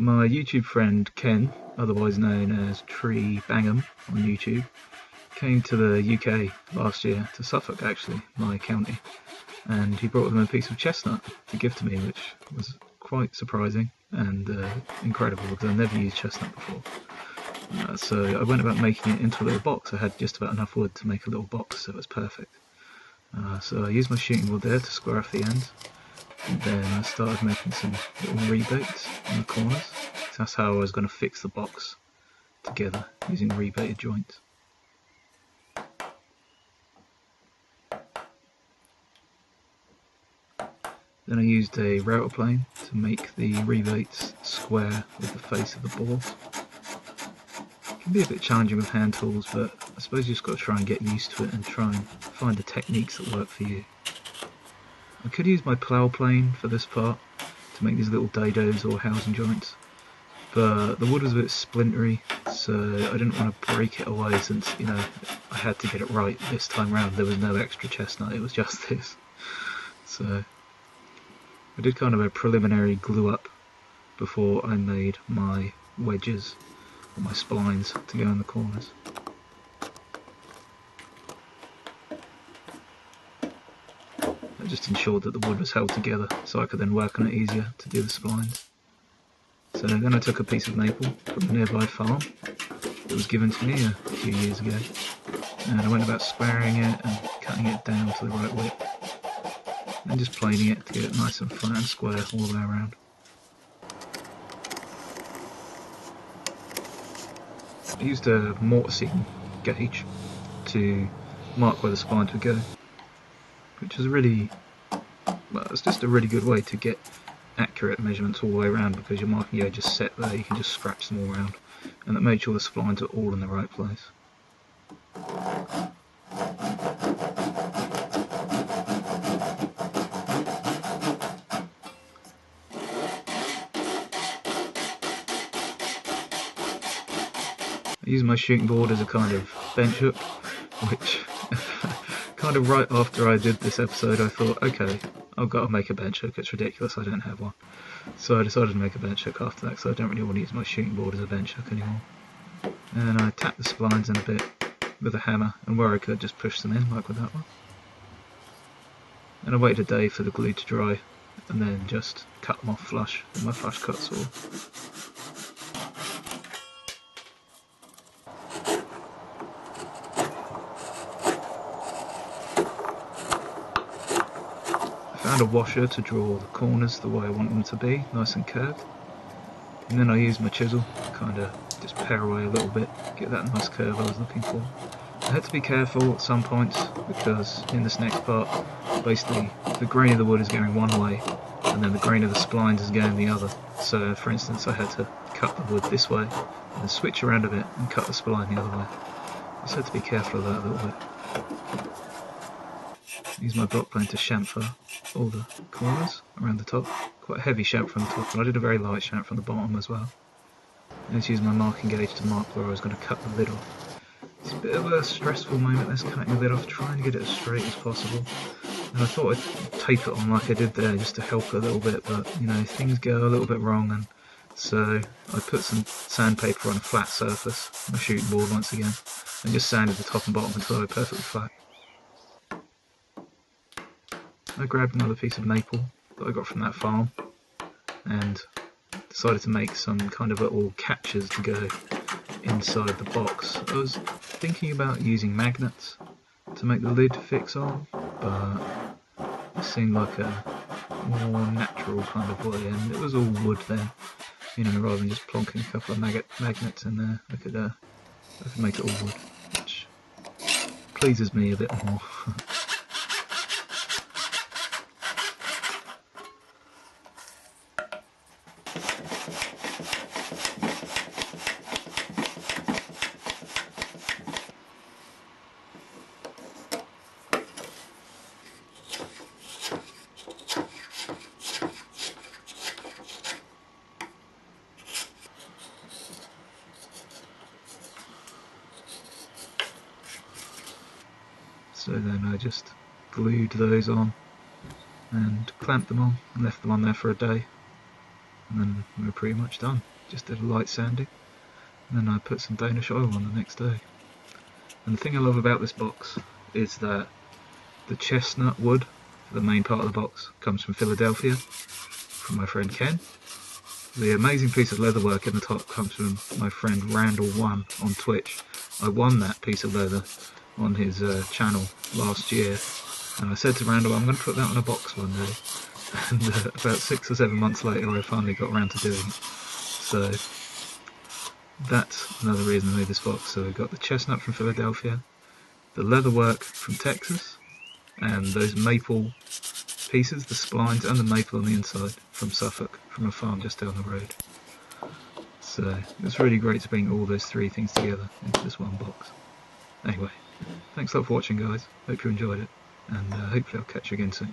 My YouTube friend Ken, otherwise known as Tree Bangham on YouTube, came to the UK last year, to Suffolk actually, my county, and he brought with him a piece of chestnut to give to me, which was quite surprising and incredible because I've never used chestnut before. So I went about making it into a little box. I had just about enough wood to make a little box, so it was perfect. So I used my shooting board there to square off the ends. And then I started making some little rebates in the corners. So that's how I was going to fix the box together, using rebated joints. Then I used a router plane to make the rebates square with the face of the board. It can be a bit challenging with hand tools, but I suppose you just got to try and get used to it and try and find the techniques that work for you. I could use my plough plane for this part to make these little dados or housing joints, but the wood was a bit splintery, so I didn't want to break it away since, you know, I had to get it right this time round. There was no extra chestnut, it was just this. So I did kind of a preliminary glue up before I made my wedges or my splines to go in the corners. I just ensured that the wood was held together so I could then work on it easier to do the splines. So then I took a piece of maple from a nearby farm that was given to me a few years ago, and I went about squaring it and cutting it down to the right width, and just planing it to get it nice and flat and square all the way around. I used a mortising gauge to mark where the splines would go, which is really, well, it's just a really good way to get accurate measurements all the way around, because your marking gauge is set there, you can just scratch them all around, and that made sure the splines are all in the right place. I use my shooting board as a kind of bench hook, which kind of right after I did this episode I thought, okay, I've got to make a bench hook, it's ridiculous I don't have one. So I decided to make a bench hook after that, because I don't really want to use my shooting board as a bench hook anymore. And I tapped the splines in a bit with a hammer, and where I could just push them in, like with that one. And I waited a day for the glue to dry, and then just cut them off flush with my flush cut saw. I found a washer to draw the corners the way I want them to be, nice and curved. And then I used my chisel to kind of just pare away a little bit, get that nice curve I was looking for. I had to be careful at some points, because in this next part, basically the grain of the wood is going one way, and then the grain of the splines is going the other. So for instance, I had to cut the wood this way, and then switch around a bit and cut the spline the other way. I just had to be careful of that a little bit. Use my block plane to chamfer all the corners around the top. Quite a heavy chamfer on the top, and I did a very light chamfer on the bottom as well. And just used my marking gauge to mark where I was going to cut the lid off. It's a bit of a stressful moment, this cutting the lid off, trying to get it as straight as possible. And I thought I'd tape it on like I did there just to help a little bit, but you know, things go a little bit wrong, and so I put some sandpaper on a flat surface, my shooting board once again, and just sanded the top and bottom until they were perfectly flat. I grabbed another piece of maple that I got from that farm and decided to make some kind of little catches to go inside the box. I was thinking about using magnets to make the lid fix on, but it seemed like a more natural kind of way, and it was all wood then, you know, rather than just plonking a couple of magnets in there. I could make it all wood, which pleases me a bit more. So then I just glued those on and clamped them on and left them on there for a day. and then we were pretty much done. Just did a light sanding, and then I put some Danish oil on the next day. And the thing I love about this box is that the chestnut wood for the main part of the box comes from Philadelphia, from my friend Ken. The amazing piece of leatherwork in the top comes from my friend Randahl on Twitch. I won that piece of leather on his channel last year, and I said to Randahl, I'm going to put that on a box one day. And about 6 or 7 months later I finally got around to doing it. So that's another reason I made this box. So we've got the chestnut from Philadelphia, the leatherwork from Texas, and those maple pieces, the splines and the maple on the inside, from Suffolk, from a farm just down the road. So it's really great to bring all those three things together into this one box. Anyway, thanks a lot for watching, guys. Hope you enjoyed it, and hopefully I'll catch you again soon.